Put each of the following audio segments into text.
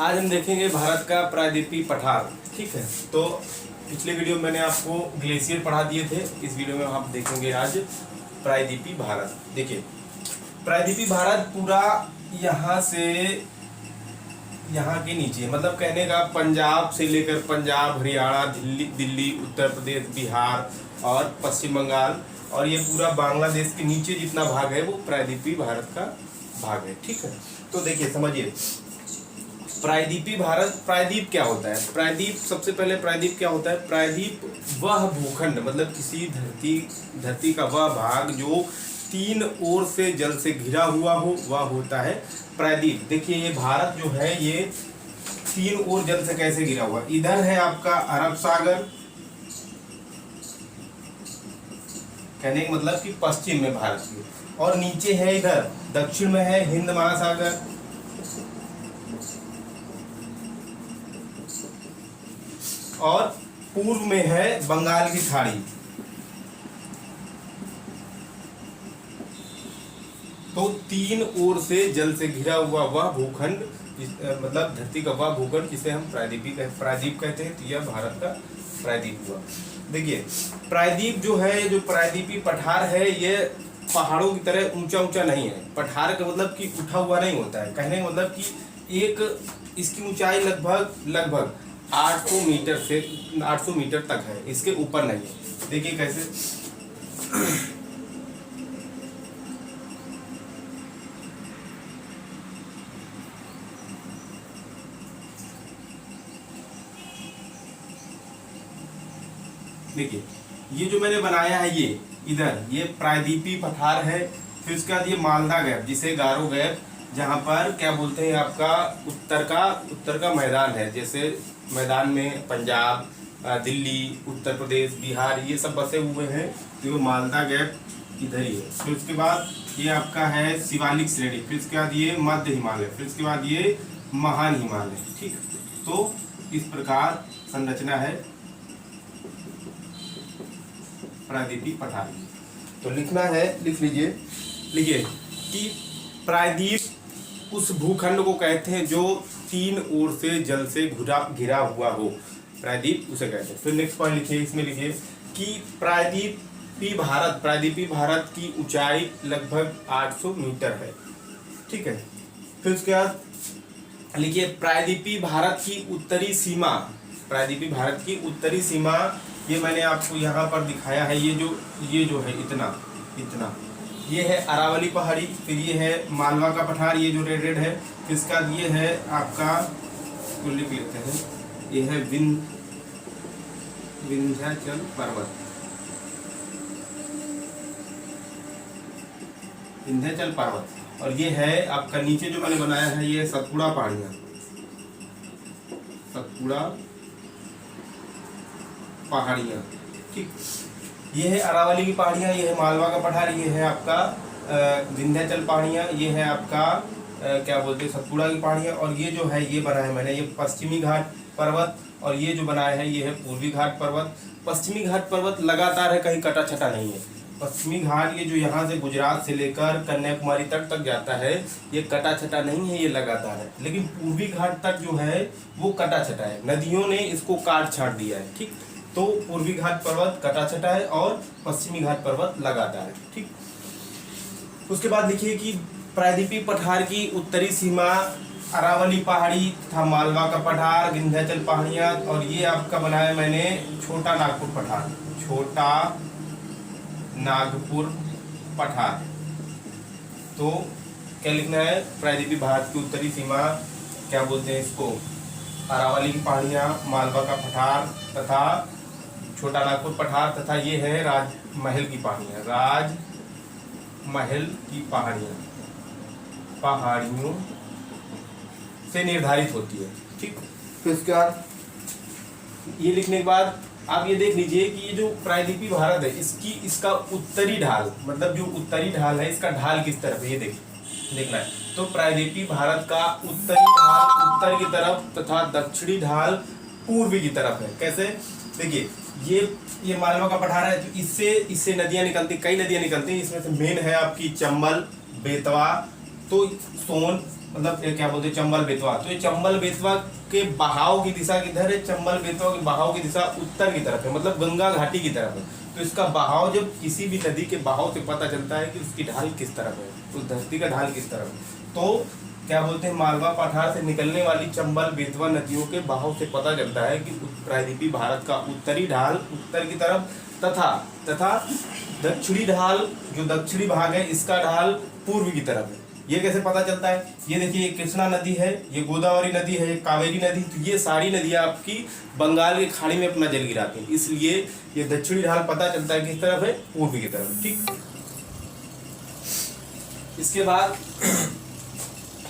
आज हम देखेंगे भारत का प्रायद्वीपीय पठार। ठीक है, तो पिछले वीडियो में मैंने आपको ग्लेशियर पढ़ा दिए थे। इस वीडियो में हम देखेंगे आज प्रायद्वीपीय भारत। देखिए, प्रायद्वीपीय भारत पूरा यहाँ से यहाँ के नीचे, मतलब कहने का पंजाब से लेकर पंजाब, हरियाणा, दिल्ली, उत्तर प्रदेश, बिहार और पश्चिम बंगाल, और ये पूरा बांग्लादेश के नीचे जितना भाग है वो प्रायद्वीपीय भारत का भाग है। ठीक है, तो देखिए समझिए, प्रायद्वीपीय भारत, प्रायद्वीप क्या होता है? प्रायद्वीप, सबसे पहले प्रायद्वीप क्या होता है? प्रायद्वीप वह भूखंड, मतलब किसी धरती का वह भाग जो तीन ओर से जल से घिरा हुआ हो, वह होता है प्रायद्वीप। देखिए, ये भारत जो है ये तीन ओर जल से कैसे घिरा हुआ? इधर है आपका अरब सागर, कहने का मतलब कि पश्चिम में भारत की, और नीचे है इधर दक्षिण में है हिंद महासागर, और पूर्व में है बंगाल की खाड़ी। तो तीन ओर से जल से घिरा हुआ वह भूखंड, मतलब धरती का वह भूखंड जिसे हम प्रायद्वीप कहते हैं। तो यह भारत का प्रायद्वीप हुआ। देखिए, प्रायद्वीप जो है, जो प्रायद्वीपीय पठार है, ये पहाड़ों की तरह ऊंचा ऊंचा नहीं है। पठार का मतलब कि उठा हुआ नहीं होता है। कहने का मतलब कि एक इसकी ऊंचाई लगभग 800 मीटर तक है, इसके ऊपर नहीं है। देखिए कैसे, देखिए ये जो मैंने बनाया है, ये इधर ये प्रायद्वीपीय पठार है। फिर उसके बाद ये मालदा गैप, जिसे गारो गैप, जहाँ पर क्या बोलते हैं, आपका उत्तर का मैदान है। जैसे मैदान में पंजाब, दिल्ली, उत्तर प्रदेश, बिहार, ये सब बसे हुए हैं। तो मालदा गैप इधर ही है। फिर उसके बाद ये आपका है शिवालिक श्रेणी, फिर उसके बाद ये मध्य हिमालय, फिर उसके बाद ये महान हिमालय। ठीक, तो इस प्रकार संरचना है प्रायद्वीपीय पठार की। तो लिखना है, लिख लीजिए, लिखिए कि प्रायद्वीप उस भूखंड को कहते हैं जो तीन ओर से जल से घिरा हुआ हो, प्रायद्वीप उसे कहते हैं। फिर नेक्स्ट पॉइंट लिखिए, इसमें लिखिए कि प्रायद्वीपीय भारत की ऊंचाई लगभग 800 मीटर है। ठीक है, फिर उसके बाद लिखिए प्रायद्वीपीय भारत की उत्तरी सीमा, प्रायद्वीपीय भारत की उत्तरी सीमा, ये मैंने आपको यहाँ पर दिखाया है। ये जो है इतना ये है अरावली पहाड़ी, फिर ये है मालवा का पठार, ये जो रेड है। फिर इसका ये है आपका, लिख लेते हैं, ये है विंध्याचल पर्वत, और ये है आपका नीचे जो मैंने बनाया है, ये सतपुड़ा पहाड़ियाँ। ठीक, ये है अरावली की पहाड़ियाँ, ये है मालवा का पठार, ये है आपका विंध्याचल पहाड़ियाँ, ये है आपका क्या बोलते हैं, सतपुड़ा की पहाड़ियाँ, और ये जो है ये बनाया है मैंने, ये पश्चिमी घाट पर्वत, और ये जो बनाया है ये है पूर्वी घाट पर्वत। पश्चिमी घाट पर्वत लगातार है, कहीं कटा छटा नहीं है। पश्चिमी घाट ये जो यहाँ से गुजरात से लेकर कन्याकुमारी तक जाता है, ये कटा छटा नहीं है, ये लगातार है। लेकिन पूर्वी घाट तक जो है वो कटा छटा है, नदियों ने इसको काट छाट दिया है। ठीक, तो पूर्वी घाट पर्वत कटा छटा है और पश्चिमी घाट पर्वत लगातार है। ठीक, उसके बाद लिखिए कि प्रायद्वीपीय पठार की उत्तरी सीमा अरावली पहाड़ी तथा मालवा का पठार, विंध्याचल पहाड़ियाँ, और ये आपका बनाया मैंने छोटा नागपुर पठार। तो क्या लिखना है? प्रायद्वीपीय भारत की उत्तरी सीमा, क्या बोलते हैं इसको, अरावली की पहाड़ियाँ, मालवा का पठार तथा छोटा नागपुर पठार, तथा ये है राजमहल की पहाड़ियों से निर्धारित होती है। ठीक, फिर इसके बाद ये लिखने के बाद आप ये देख लीजिए कि ये जो प्रायद्वीपीय भारत है, इसका उत्तरी ढाल, मतलब जो उत्तरी ढाल है, इसका ढाल किस तरफ है ये देखना है। तो प्रायद्वीपीय भारत का उत्तरी ढाल उत्तर की तरफ तथा दक्षिणी ढाल पूर्वी की तरफ है। कैसे? देखिए, ये मालवा का पठार है, तो इससे नदियां निकलती, कई नदियां निकलती हैं। इसमें से मेन है आपकी चंबल, बेतवा, तो सोन, मतलब क्या बोलते हैं चंबल बेतवा, तो ये चंबल बेतवा के बहाव की दिशा किधर है? चंबल बेतवा के बहाव की दिशा उत्तर की तरफ है, मतलब गंगा घाटी की तरफ है। तो इसका बहाव जब किसी भी नदी के बहाव से पता चलता है कि उसकी ढाल किस तरफ है, उस धरती का ढाल किस तरफ है। तो क्या बोलते हैं मालवा पठार से निकलने वाली चंबल बेतवा नदियों के बहाव से पता चलता है कि प्रायद्वीपीय भारत का उत्तरी ढाल उत्तर की तरफ तथा दक्षिणी ढाल जो दक्षिणी भाग है इसका ढाल पूर्व की तरफ है। ये कैसे पता चलता है? ये देखिए, ये कृष्णा नदी है, ये गोदावरी नदी है, ये कावेरी नदी, तो ये सारी नदियां आपकी बंगाल की खाड़ी में अपना जल गिराती हैं, इसलिए ये दक्षिणी ढाल पता चलता है किस तरफ है? पूर्व की तरफ। ठीक, इसके बाद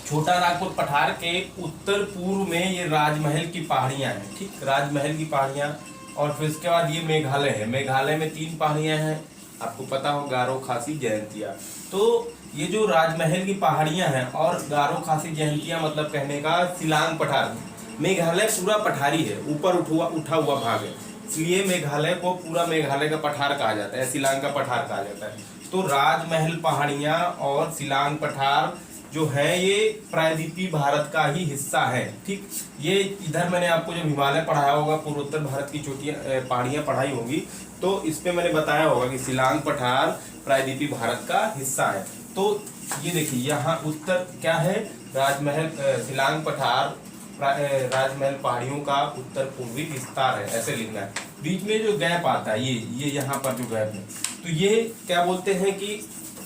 छोटा नागपुर पठार के उत्तर पूर्व में ये राजमहल की पहाड़ियां हैं। ठीक, राजमहल की पहाड़ियां, और फिर इसके बाद ये मेघालय है। मेघालय में 3 पहाड़ियां हैं, आपको पता हो, गारो, खासी, जयंतिया। तो ये जो राजमहल की पहाड़ियां हैं और गारो, खासी, जयंतिया मतलब कहने का शिलांग पठार। मेघालय पूरा पठारी है, ऊपर उठा हुआ भाग है, इसलिए मेघालय को पूरा मेघालय का पठार कहा जाता है, शिलांग का पठार कहा जाता है। तो राजमहल पहाड़ियां और शिलांग पठार जो है ये प्रायद्वीपीय भारत का ही हिस्सा है। ठीक, ये इधर मैंने आपको जब हिमालय पढ़ाया होगा, पूर्वोत्तर भारत की चोटियां पहाड़ियां पढ़ाई होगी, तो इस पे मैंने बताया होगा कि शिलांग पठार प्रायद्वीपीय भारत का हिस्सा है। तो ये देखिए, यहाँ उत्तर क्या है? राजमहल, शिलांग पठार राजमहल पहाड़ियों का उत्तर पूर्वी विस्तार है, ऐसे लिखना है। बीच में जो गैप आता है, ये यहाँ पर जो गैप है, तो ये क्या बोलते हैं कि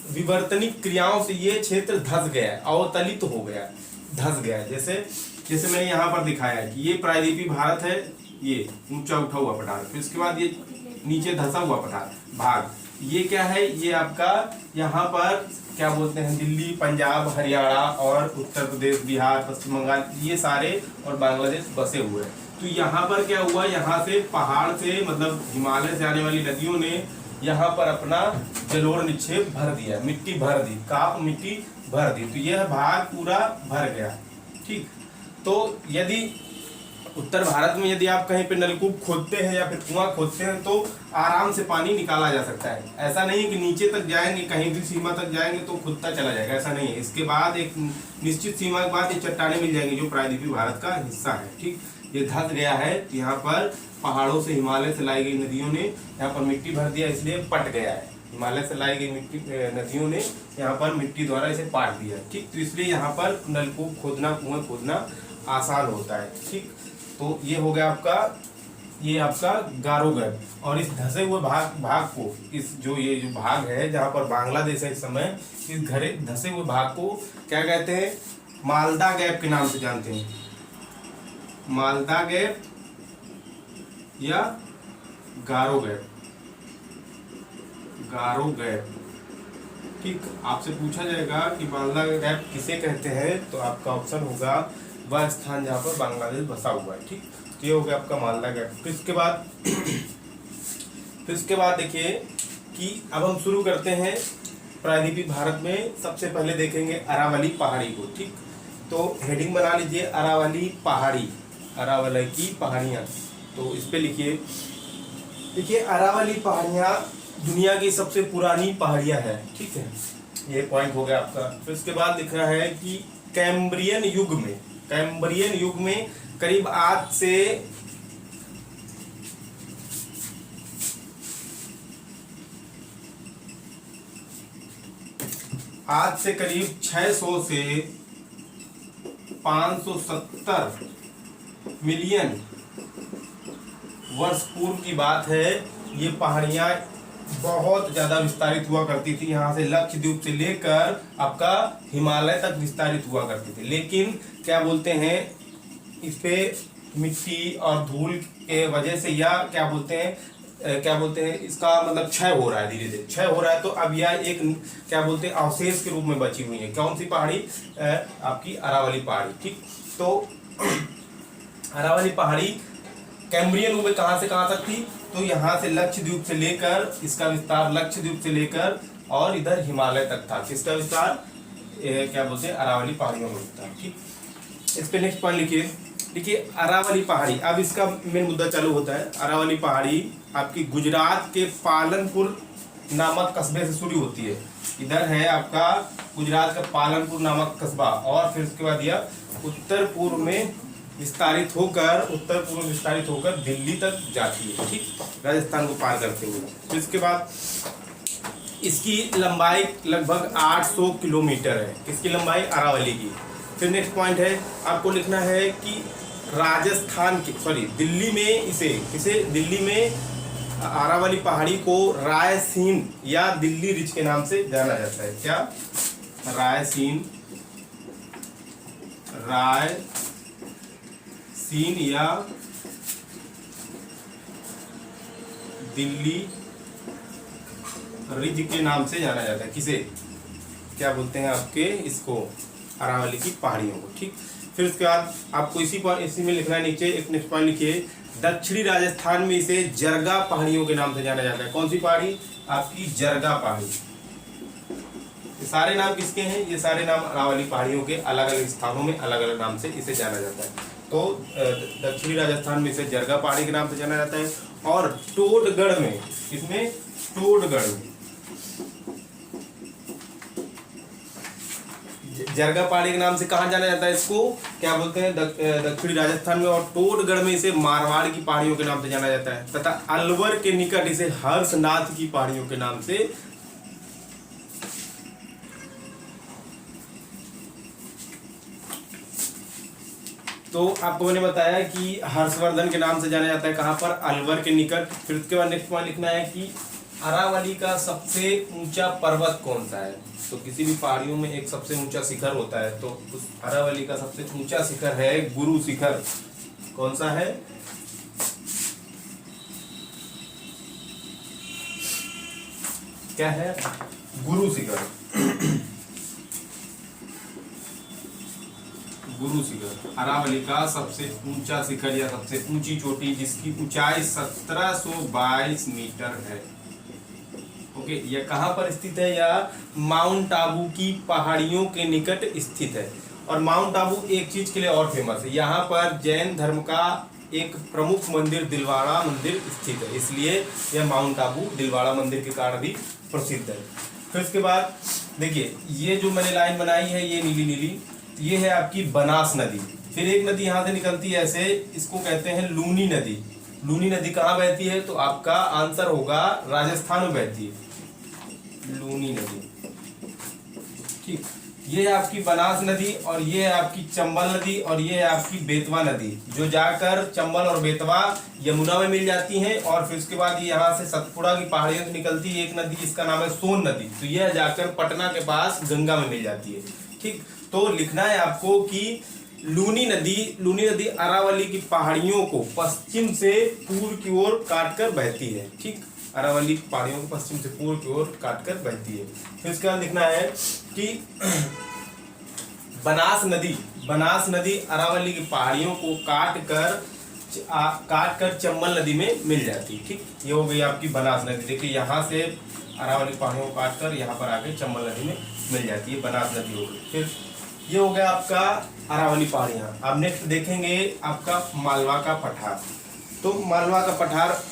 विवर्तनिक क्रियाओं से ये क्षेत्र धस गया है, अवतलित हो गया, धस गया है। जैसे मैंने यहाँ पर दिखाया है कि ये प्रायद्वीपीय भारत है, ये ऊंचा उठा हुआ पठार, फिर इसके बाद ये नीचे धसा हुआ पठार भाग, ये क्या है? ये आपका यहाँ पर क्या बोलते हैं, दिल्ली, पंजाब, हरियाणा और उत्तर प्रदेश, बिहार, पश्चिम बंगाल, ये सारे और बांग्लादेश बसे हुए हैं। तो यहाँ पर क्या हुआ? यहाँ से पहाड़ से, मतलब हिमालय से आने वाली नदियों ने यहाँ पर अपना जलोढ़ निक्षेप भर दिया, मिट्टी भर दी, काप मिट्टी भर दी, तो यह भाग पूरा भर गया। ठीक, तो यदि उत्तर भारत में यदि आप कहीं पे नलकूप खोदते हैं या फिर कुआं खोदते हैं तो आराम से पानी निकाला जा सकता है। ऐसा नहीं है कि नीचे तक जाएंगे, कहीं भी सीमा तक जाएंगे तो खुदता चला जाएगा, ऐसा नहीं है। इसके बाद एक निश्चित सीमा के बाद ये चट्टानें मिल जाएंगी जो प्रायद्वीपीय भारत का हिस्सा है। ठीक, ये धस गया है, यहाँ पर पहाड़ों से, हिमालय से लाई गई नदियों ने यहाँ पर मिट्टी भर दिया, इसलिए पट गया है। हिमालय से लाई गई मिट्टी, नदियों ने यहाँ पर मिट्टी द्वारा इसे पाट दिया। ठीक, तो इसलिए यहाँ पर नलकूप खोदना, कुआं खोदना आसान होता है। ठीक, तो ये हो गया आपका, ये आपका गारो गैप। और इस धसे हुए भाग को, इस ये जो भाग है जहाँ पर बांग्लादेश है इस समय, इस धसे हुए भाग को क्या कहते हैं? मालदा गैप के नाम से जानते हैं, मालदा गैप या गारो गैप, गारो गैप। ठीक, आपसे पूछा जाएगा कि मालदा गैप किसे कहते हैं, तो आपका ऑप्शन होगा वह स्थान जहाँ पर बांग्लादेश बसा हुआ है। ठीक, तो ये हो गया आपका मालदा गैप। फिर इसके बाद देखिए कि अब हम शुरू करते हैं प्रायद्वीपीय भारत में। सबसे पहले देखेंगे अरावली पहाड़ी को। ठीक, तो हेडिंग बना लीजिए, अरावली पहाड़ी, अरावली की पहाड़ियाँ। तो इस पे लिखिए, देखिए अरावली पहाड़ियाँ दुनिया की सबसे पुरानी पहाड़ियाँ हैं। ठीक है, ये पॉइंट हो गया आपका। फिर इसके बाद लिख रहा है कि कैम्ब्रियन युग में करीब आज से करीब 600 से 570 मिलियन वर्ष पूर्व की बात है। ये पहाड़ियाँ बहुत ज़्यादा विस्तारित हुआ करती थी, यहाँ से लक्षद्वीप से लेकर आपका हिमालय तक विस्तारित हुआ करती थी। लेकिन क्या बोलते हैं, इस पे मिट्टी और धूल के वजह से, या क्या बोलते हैं इसका मतलब क्षय हो रहा है, धीरे धीरे क्षय हो रहा है। तो अब यह एक क्या बोलते हैं अवशेष के रूप में बची हुई है। कौन सी पहाड़ी? आपकी अरावली पहाड़ी। ठीक, तो अरावली पहाड़ी कैम्ब्रियन युग में कहाँ से कहाँ तक थी? तो यहाँ से लक्षद्वीप से लेकर, इसका विस्तार लक्षद्वीप से लेकर और इधर हिमालय तक था। किसका विस्तार? क्या बोलते हैं अरावली पहाड़ियों में था। ठीक, इस पे नेक्स्ट पॉइंट लिखिए अरावली पहाड़ी। अब इसका मेन मुद्दा चालू होता है। अरावली पहाड़ी आपकी गुजरात के पालनपुर नामक कस्बे से शुरू होती है। इधर है आपका गुजरात का पालनपुर नामक कस्बा, और फिर उसके बाद यह उत्तर पूर्व में विस्तारित होकर दिल्ली तक जाती है, ठीक, राजस्थान को पार करते हुए। फिर इसके बाद इसकी लंबाई लगभग 800 किलोमीटर है। किसकी लंबाई? अरावली की। फिर नेक्स्ट पॉइंट है, आपको लिखना है कि राजस्थान के दिल्ली में दिल्ली में अरावली पहाड़ी को रायसीन या दिल्ली रिज के नाम से जाना जाता है। क्या? रायसीन या दिल्ली रिज के नाम से जाना जाता है। किसे क्या बोलते हैं? आपके इसको अरावली की पहाड़ियों को, ठीक। फिर उसके बाद आपको इसी में लिखना है, नीचे एक नेक्स्ट पॉइंट लिखिए, दक्षिणी राजस्थान में इसे जरगा पहाड़ियों के नाम से जाना जाता है। कौन सी पहाड़ी? आपकी जरगा पहाड़ी। ये सारे नाम किसके हैं? ये सारे नाम अरावली पहाड़ियों के अलग अलग स्थानों में अलग अलग नाम से इसे जाना जाता है। तो दक्षिणी राजस्थान में इसे जरगा पहाड़ी के नाम से जाना जाता है, और टोडगढ़ में, इसमें टोडगढ़ में जरगा पहाड़ी के नाम से कहाँ जाना जाता है? इसको क्या बोलते हैं? दक्षिणी राजस्थान में। और टोडगढ़ में इसे मारवाड़ की पहाड़ियों के नाम से जाना जाता है, तथा अलवर के निकट इसे हर्षनाथ की पहाड़ियों के नाम से। तो आपको मैंने बताया कि हर्षवर्धन के नाम से जाना जाता है, कहाँ पर? अलवर के निकट। फिर उसके बाद नेक्स्ट पॉइंट लिखना है कि अरावली का सबसे ऊंचा पर्वत कौन सा है? तो किसी भी पहाड़ियों में एक सबसे ऊंचा शिखर होता है, तो उस अरावली का सबसे ऊंचा शिखर है गुरु शिखर। कौन सा है? क्या है? गुरु शिखर। गुरु शिखर अरावली का सबसे ऊंचा शिखर या सबसे ऊंची चोटी, जिसकी ऊंचाई 1722 मीटर है। ओके, यह कहाँ पर स्थित है? यह माउंट आबू की पहाड़ियों के निकट स्थित है। और माउंट आबू एक चीज के लिए और फेमस है, यहाँ पर जैन धर्म का एक प्रमुख मंदिर दिलवाड़ा मंदिर स्थित है, इसलिए यह माउंट आबू दिलवाड़ा मंदिर के कारण भी प्रसिद्ध है। फिर उसके बाद देखिए, ये जो मैंने लाइन बनाई है, ये नीली नीली, ये है आपकी बनास नदी। फिर एक नदी यहाँ से निकलती है ऐसे, इसको कहते हैं लूनी नदी। लूनी नदी कहाँ बहती है? तो आपका आंसर होगा राजस्थान में बहती है लूनी नदी, ठीक। ये है आपकी बनास नदी, और ये है आपकी चंबल नदी, और ये है आपकी बेतवा नदी, जो जाकर चंबल और बेतवा यमुना में मिल जाती हैं। और फिर उसके बाद ये यहाँ से सतपुड़ा की पहाड़ियों से निकलती है एक नदी, इसका नाम है सोन नदी, तो यह जाकर पटना के पास गंगा में मिल जाती है, ठीक। तो लिखना है आपको कि लूनी नदी अरावली की पहाड़ियों को पश्चिम से पूर्व की ओर काटकर बहती है, ठीक। अरावली की पहाड़ियों को पश्चिम से पूर्व की ओर काटकर बहती है। फिर इसके बाद लिखना है कि बनास नदी अरावली की पहाड़ियों को काट कर चंबल नदी में मिल जाती है, ठीक। ये हो गई आपकी बनास नदी। देखिए, यहाँ से अरावली पहाड़ियों को काट कर यहाँ पर आके चंबल नदी में मिल जाती है, बनास नदी हो गई। फिर ये हो गया आपका अरावली पहाड़ियाँ। अब नेक्स्ट देखेंगे आपका मालवा का पठार। तो मालवा के पठार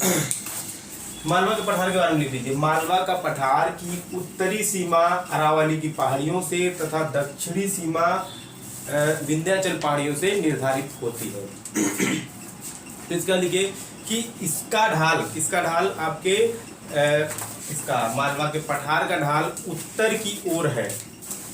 के बारे में लिख लीजिए। मालवा का पठार की उत्तरी सीमा अरावली की पहाड़ियों से तथा दक्षिणी सीमा विंध्याचल पहाड़ियों से निर्धारित होती है। तो इसका लिखिए कि इसका ढाल आपके इसका मालवा के पठार का ढाल उत्तर की ओर है।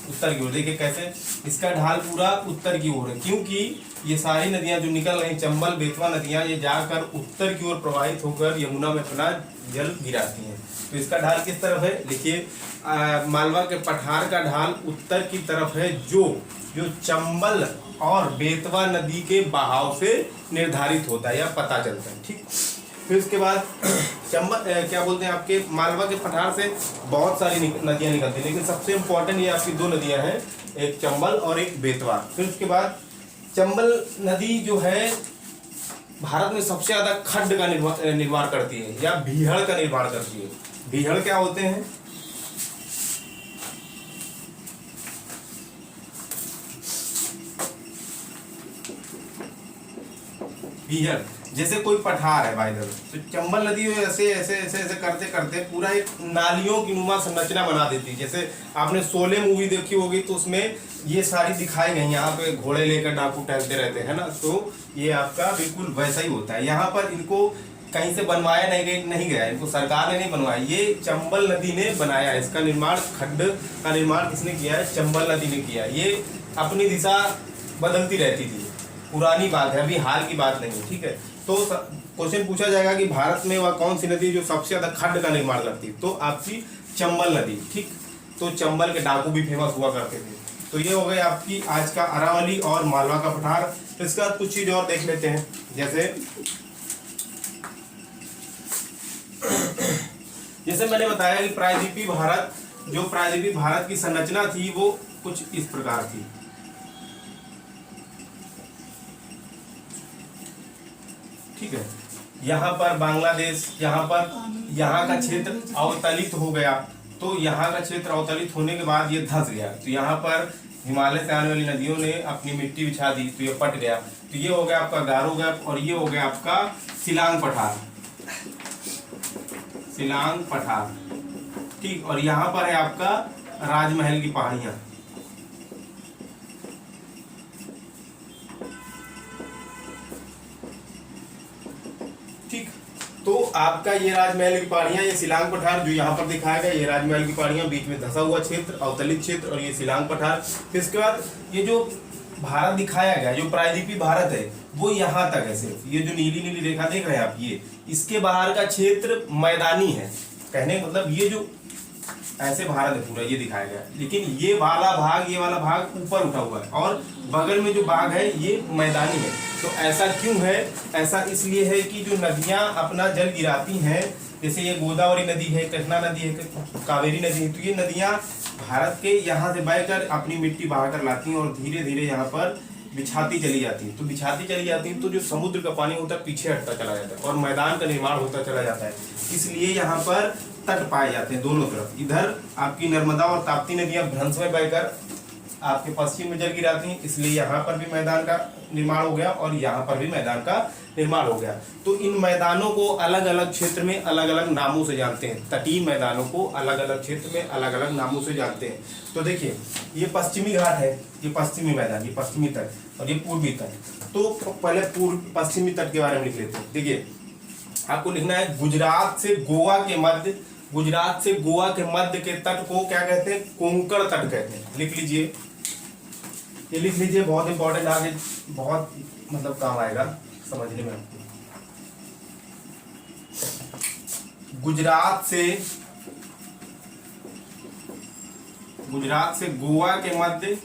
उत्तर की ओर देखिए कैसे, इसका ढाल पूरा उत्तर की ओर है, क्योंकि ये सारी नदियां जो निकल रही, चंबल बेतवा नदियां, ये जाकर उत्तर की ओर प्रवाहित होकर यमुना में अपना जल गिराती हैं। तो इसका ढाल किस तरफ है? लिखिए, मालवा के पठार का ढाल उत्तर की तरफ है, जो चंबल और बेतवा नदी के बहाव से निर्धारित होता है या पता चलता है, ठीक। फिर उसके बाद क्या बोलते हैं, आपके मालवा के पठार से बहुत सारी नदियां निकलती हैं, लेकिन सबसे इम्पोर्टेंट ये आपकी दो नदियां हैं, एक चंबल और एक बेतवा। फिर उसके बाद चंबल नदी जो है भारत में सबसे ज्यादा खड्ड का निर्माण करती है या भीहड़ का निर्माण करती है। भीहड़ क्या होते हैं? भीहड़ जैसे कोई पठार है भाई, तो चंबल नदी ऐसे ऐसे ऐसे ऐसे करते करते पूरा एक नालियों की नुमा संरचना बना देती है। जैसे आपने शोले मूवी देखी होगी तो उसमें ये सारी दिखाई गई, यहाँ पे घोड़े लेकर डाकू टहलते रहते हैं ना, तो ये आपका बिल्कुल वैसा ही होता है। यहाँ पर इनको कहीं से बनवाया नहीं गया, इनको सरकार ने नहीं बनवाया, ये चंबल नदी ने बनाया। इसका निर्माण, खड्ड का निर्माण किसने किया है? चंबल नदी ने किया। ये अपनी दिशा बदलती रहती थी, पुरानी बात है, अभी हाल की बात नहीं है, ठीक है। तो क्वेश्चन पूछा जाएगा कि भारत में वह कौन सी नदी जो सबसे ज्यादा खड्ड का निर्माण करती है, तो आपकी चंबल नदी, ठीक। तो चंबल के डाकू भी फेमस हुआ करते थे। तो ये हो गई आपकी आज का अरावली और मालवा का पठार। तो इसका कुछ चीज और देख लेते हैं। जैसे मैंने बताया कि प्रायद्वीपीय भारत, जो प्रायद्वीपीय भारत की संरचना थी वो कुछ इस प्रकार थी। ठीक है, यहाँ पर बांग्लादेश, यहाँ का क्षेत्र अवतलित हो गया। तो यहाँ का क्षेत्र अवतलित होने के बाद ये धंस गया। तो यहाँ पर हिमालय से आने वाली नदियों ने अपनी मिट्टी बिछा दी, तो ये पट गया। तो ये हो गया आपका गारो गैप और ये हो गया आपका शिलांग पठार, शिलांग पठार, ठीक। और यहाँ पर है आपका राजमहल की पहाड़ियां, ठीक। तो आपका ये राजमहल की पहाड़ियां, ये शिलांग पठार जो यहाँ पर दिखाया गया, ये राजमहल की पहाड़ियां, बीच में धंसा हुआ क्षेत्र अवतलित क्षेत्र, और ये शिलांग पठार। फिर इसके बाद ये जो भारत दिखाया गया, जो प्रायद्वीपीय भारत है, वो यहाँ तक है सिर्फ। ये जो नीली नीली रेखा देख रहे हैं आप, ये इसके बाहर का क्षेत्र मैदानी है। कहने का मतलब ये जो ऐसे भारत है पूरा, ये दिखाया गया, लेकिन ये वाला भाग ऊपर उठा हुआ है और बगल में जो भाग है ये मैदानी है। तो ऐसा क्यों है? ऐसा इसलिए है कि जो नदियां अपना जल गिराती हैं, जैसे ये गोदावरी नदी है, कृष्णा नदी है, कावेरी नदी है, तो ये नदियां भारत के यहाँ से बहकर अपनी मिट्टी बहाकर लाती हैं और धीरे धीरे यहाँ पर बिछाती चली जाती है। तो बिछाती चली जाती है तो जो समुद्र का पानी होता है पीछे हटता चला जाता है और मैदान का निर्माण होता चला जाता है। इसलिए यहाँ पर तट पाए जाते हैं दोनों तरफ। इधर आपकी नर्मदा और ताप्ती नदियां भ्रंश में बहकर आपके पश्चिम में जल गिराती हैं, इसलिए यहाँ पर भी मैदान का निर्माण हो गया और यहाँ पर भी मैदान का निर्माण हो गया। तो इन मैदानों को अलग अलग क्षेत्र में अलग अलग नामों से जानते हैं। तटीय मैदानों को अलग अलग क्षेत्र में अलग अलग नामों से जानते हैं। तो देखिए, ये पश्चिमी घाट है, ये पश्चिमी मैदान, ये पश्चिमी तट और ये पूर्वी तट। तो पहले पश्चिमी तट के बारे में लिख लेते हैं। देखिए, आपको लिखना है गुजरात से गोवा के मध्य के तट को क्या कहते हैं? कोंकण तट कहते हैं। लिख लीजिए, ये लिख लीजिए, बहुत इंपॉर्टेंट, आगे बहुत मतलब काम आएगा समझने में आपको। गुजरात से गोवा के मध्य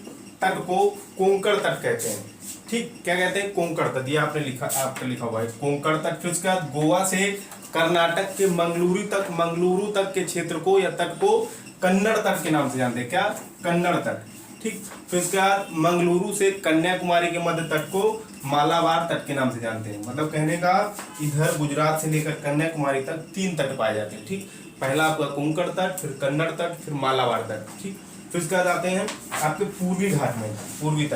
तट को कोंकण तट कहते हैं, ठीक। क्या कहते हैं? कोंकण तट। ये आपने लिखा हुआ है कोंकण तट। फिर उसके बाद गोवा से कर्नाटक के मंगलुरु तक के क्षेत्र को या तट को कन्नड़ तट के नाम से जानते हैं। क्या? कन्नड़ तट, ठीक। फिर उसके बाद मंगलुरु से कन्याकुमारी के मध्य तट को मालाबार तट के नाम से जानते हैं। मतलब कहने का, इधर गुजरात से लेकर कन्याकुमारी तक 3 तट पाए जाते हैं, ठीक। पहला आपका कोंकण तट, फिर कन्नड़ तट, फिर मालाबार तट, ठीक। फिर उसके बाद आते हैं आपके पूर्वी घाट में, पूर्वी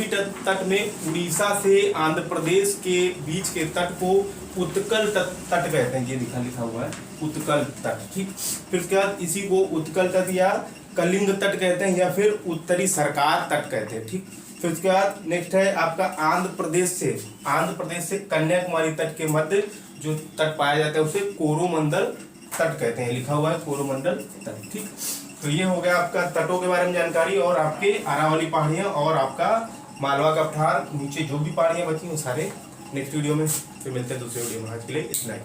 तट में उड़ीसा से आंध्र प्रदेश के बीच के तट को उत्कल तट कहते हैं। ये लिखा हुआ है उत्कल तट, ठीक। फिर उसके बाद इसी को उत्कल तट या कलिंग तट कहते हैं या फिर उत्तरी सरकार तट कहते हैं, ठीक। फिर उसके बाद नेक्स्ट है आपका आंध्र प्रदेश से कन्याकुमारी तट के मध्य जो तट पाया जाता है उसे कोरोमंडल तट कहते हैं। लिखा हुआ है कोरोमंडल तट, ठीक। तो ये हो गया आपका तटों के बारे में जानकारी और आपके अरावली पहाड़ियां और आपका मालवा का पठार। नीचे जो भी पहाड़ियां बची वो सारे नेक्स्ट वीडियो में फिर मिलते हैं दूसरे वीडियो में। आज के लिए इतना ही।